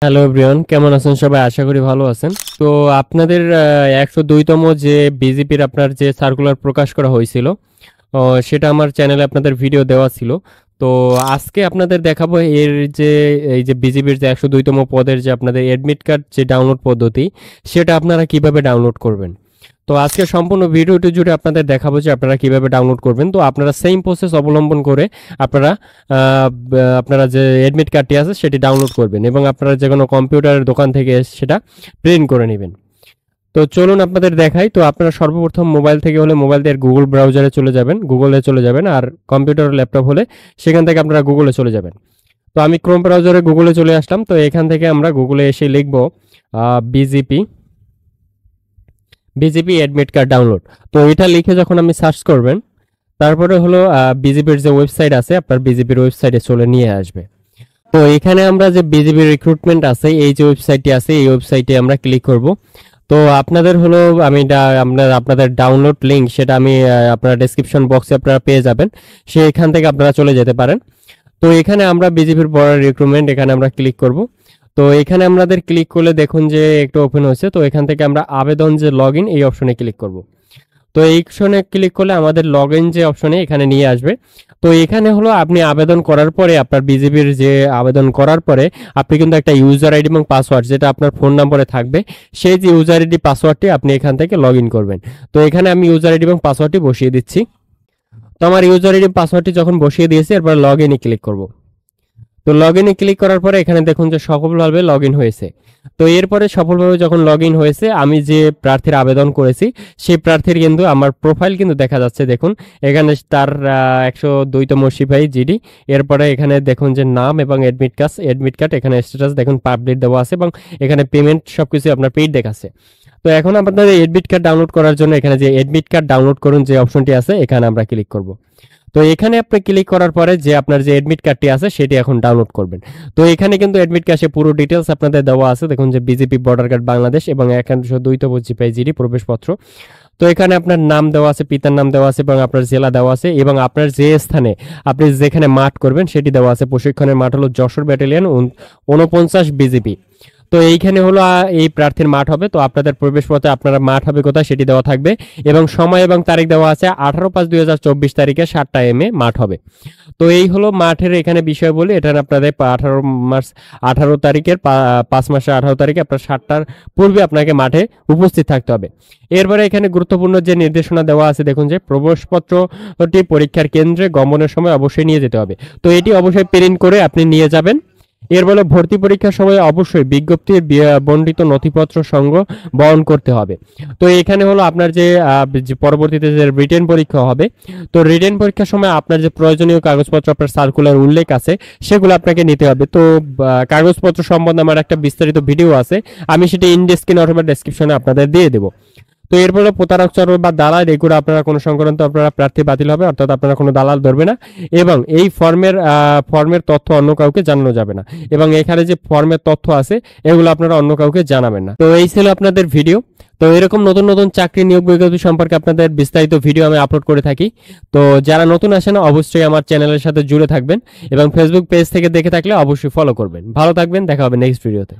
Hello everyone, কেমন আছেন সবাই? আশা করি ভালো আছেন। তো আপনাদের 102তম যে বিজেপির আপনার যে সার্কুলার প্রকাশ করা হয়েছিল, সেটা আমার চ্যানেলে আপনাদের ভিডিও দেওয়া ছিল। তো আজকে আপনাদের দেখাবো এর যে এই যে বিজেপির যে 102তম পদের যে আপনাদের অ্যাডমিট কার্ড যে ডাউনলোড পদ্ধতি, সেটা আপনারা কিভাবে ডাউনলোড করবেন। তো আজকে সম্পূর্ণ ভিডিওটি জুড়ে আপনাদের দেখাবো যে আপনারা কিভাবে ডাউনলোড করবেন। তো আপনারা সেম প্রসেস অবলম্বন করে আপনারা আপনারা যে অ্যাডমিট কার্ডটি আছে সেটি ডাউনলোড করবেন এবং আপনারা যে কোনো কম্পিউটারের দোকান থেকে সেটা প্রিন্ট করে নেবেন। তো চলুন আপনাদের দেখাই। তো আপনারা সর্বপ্রথম মোবাইল থেকে হলে মোবাইল দিয়ে গুগল ব্রাউজারে চলে যাবেন, গুগলে চলে যাবেন। আর কম্পিউটার ল্যাপটপ হলে সেখান থেকে আপনারা গুগলে চলে যাবেন। তো আমি ক্রোম ব্রাউজারে গুগলে চলে আসলাম। তো এখান থেকে আমরা গুগলে এসে লিখব BJP BJP admit card download. তো এটা লিখে যখন আমি সার্চ করবেন, তারপরে হলো বিজেপির যে ওয়েবসাইট আছে আপনার বিজেপির ওয়েবসাইটে চলে নিয়ে আসবে। তো এখানে আমরা যে বিজেপি রিক্রুটমেন্ট আছে এই যে ওয়েবসাইটটি আছে এই ওয়েবসাইটে আমরা ক্লিক করব। তো আপনাদের হলো আমি আপনাদের ডাউনলোড লিংক সেটা আমি আপনার ডেসক্রিপশন বক্সে আপনারা পেয়ে যাবেন, সেখান থেকে আপনারা চলে যেতে পারেন। তো এখানে আমরা বিজেপির বর্ডার রিক্রুটমেন্ট এখানে আমরা ক্লিক করব। তো এখানে আমাদের ক্লিক করলে দেখুন যে একটু ওপেন হয়েছে। তো এখান থেকে আমরা আবেদন যে লগ ইন এই অপশনে ক্লিক করব। তো এই অপশনে ক্লিক করলে আমাদের লগ ইন যে অপশনে এখানে নিয়ে আসবে। তো এখানে হলো আপনি আবেদন করার পরে আপনার বিজেপির যে আবেদন করার পরে আপনি কিন্তু একটা ইউজার আইডি এবং পাসওয়ার্ড যেটা আপনার ফোন নম্বরে থাকবে, সেই যে ইউজার আইডি পাসওয়ার্ডটি আপনি এখান থেকে লগ ইন করবেন। তো এখানে আমি ইউজার আইডি এবং পাসওয়ার্ডটি বসিয়ে দিচ্ছি। তো আমার ইউজার আইডি পাসওয়ার্ডটি যখন বসিয়ে দিয়েছি এরপর লগ ইনে ক্লিক করব। তো লগ ইনে ক্লিক করার পরে এখানে দেখুন যে সফলভাবে লগ ইন হয়েছে। তো এরপরে সফলভাবে যখন লগ ইন হয়েছে আমি যে প্রার্থীর আবেদন করেছি সেই প্রার্থীর কিন্তু আমার প্রোফাইল কিন্তু দেখা যাচ্ছে। দেখুন এখানে তার 102তম সিপাহী জিডি, এরপরে এখানে দেখুন যে নাম এবং অ্যাডমিট কার্ড এখানে স্ট্যাটাস দেখুন পাবলিক দেওয়া আছে এবং এখানে পেমেন্ট সবকিছু আপনার পেইড দেখাচ্ছে। তো এখন আপনাদের অ্যাডমিট কার্ড ডাউনলোড করার জন্য এখানে যে অ্যাডমিট কার্ড ডাউনলোড করুন যে অপশনটি আছে এখানে আমরা ক্লিক করব। তো এখানে আপনি ক্লিক করার পরে যে আপনার যে অ্যাডমিট কার্ডটি আছে সেটি এখন ডাউনলোড করবেন। তো এখানে কিন্তু অ্যাডমিট কার্ডে পুরো ডিটেলস আপনাদের দেওয়া আছে। দেখুন যে বিজেপি বর্ডার গার্ড বাংলাদেশ এবং 102তম সিপাহী জিডি প্রবেশপত্র। তো এখানে আপনার নাম দেওয়া আছে, পিতার নাম দেওয়া আছে এবং আপনার জেলা দেওয়া আছে এবং আপনার যে স্থানে আপনি যেখানে মাঠ করবেন সেটি দেওয়া আছে। প্রশিক্ষণের মাঠ হলো যশোর ব্যাটালিয়ন 49 বিজেপি। তো এইখানে হলো এই প্রার্থীর মাঠ হবে। তো আপনাদের প্রবেশপত্রে আপনারা মাঠ হবে কোথায় সেটি দেওয়া থাকবে এবং সময় এবং তারিখ দেওয়া আছে 18/5/2024 তারিখে 7টা AM মাঠ হবে। তো এই হলো মাঠের এখানে বিষয় বলি, এটা আপনাদের 18 তারিখের 5 মাসের 18 তারিখে আপনার 7টার পূর্বে আপনাকে মাঠে উপস্থিত থাকতে হবে। এরপরে এখানে গুরুত্বপূর্ণ যে নির্দেশনা দেওয়া আছে দেখুন যে প্রবেশপত্রটি পরীক্ষার কেন্দ্রে গমনের সময় অবশ্যই নিয়ে যেতে হবে। তো এটি অবশ্যই প্রিন্ট করে আপনি নিয়ে যাবেন। এর বলে ভর্তি পরীক্ষার সময় অবশ্যই বিজ্ঞপ্তির বর্ণিত নথিপত্র সঙ্গে বহন করতে হবে। তো এখানে হলো আপনার যে পরবর্তীতে যে রিটেন পরীক্ষা হবে, তো রিটেন পরীক্ষার সময় আপনার যে প্রয়োজনীয় কাগজপত্র আপনার সার্কুলার উল্লেখ আছে সেগুলো আপনাকে নিতে হবে। তো কাগজপত্র সম্বন্ধে আমার একটা বিস্তারিত ভিডিও আছে, আমি সেটা ইনডেসক্রিপশন অথবা ডেসক্রিপশনে আপনাদের দিয়ে দেবো। তো এরপরে প্রতারক চক্র বা দালাল এগুলো আপনারা কোনো সংক্রান্ত আপনারা প্রার্থী বাতিল হবে, অর্থাৎ আপনারা কোনো দালাল ধরবে না এবং এই ফর্মের তথ্য অন্য কাউকে জানানো যাবে না এবং এখানে যে ফর্মের তথ্য আছে এগুলো আপনারা অন্য কাউকে জানাবেন না। তো এই ছিল আপনাদের ভিডিও। তো এরকম নতুন নতুন চাকরি নিয়োগ বিজ্ঞপ্তি সম্পর্কে আপনাদের বিস্তারিত ভিডিও আমি আপলোড করে থাকি। তো যারা নতুন আসেন অবশ্যই আমার চ্যানেলের সাথে জুড়ে থাকবেন এবং ফেসবুক পেজ থেকে দেখে থাকলে অবশ্যই ফলো করবেন। ভালো থাকবেন, দেখা হবে নেক্সট ভিডিওতে।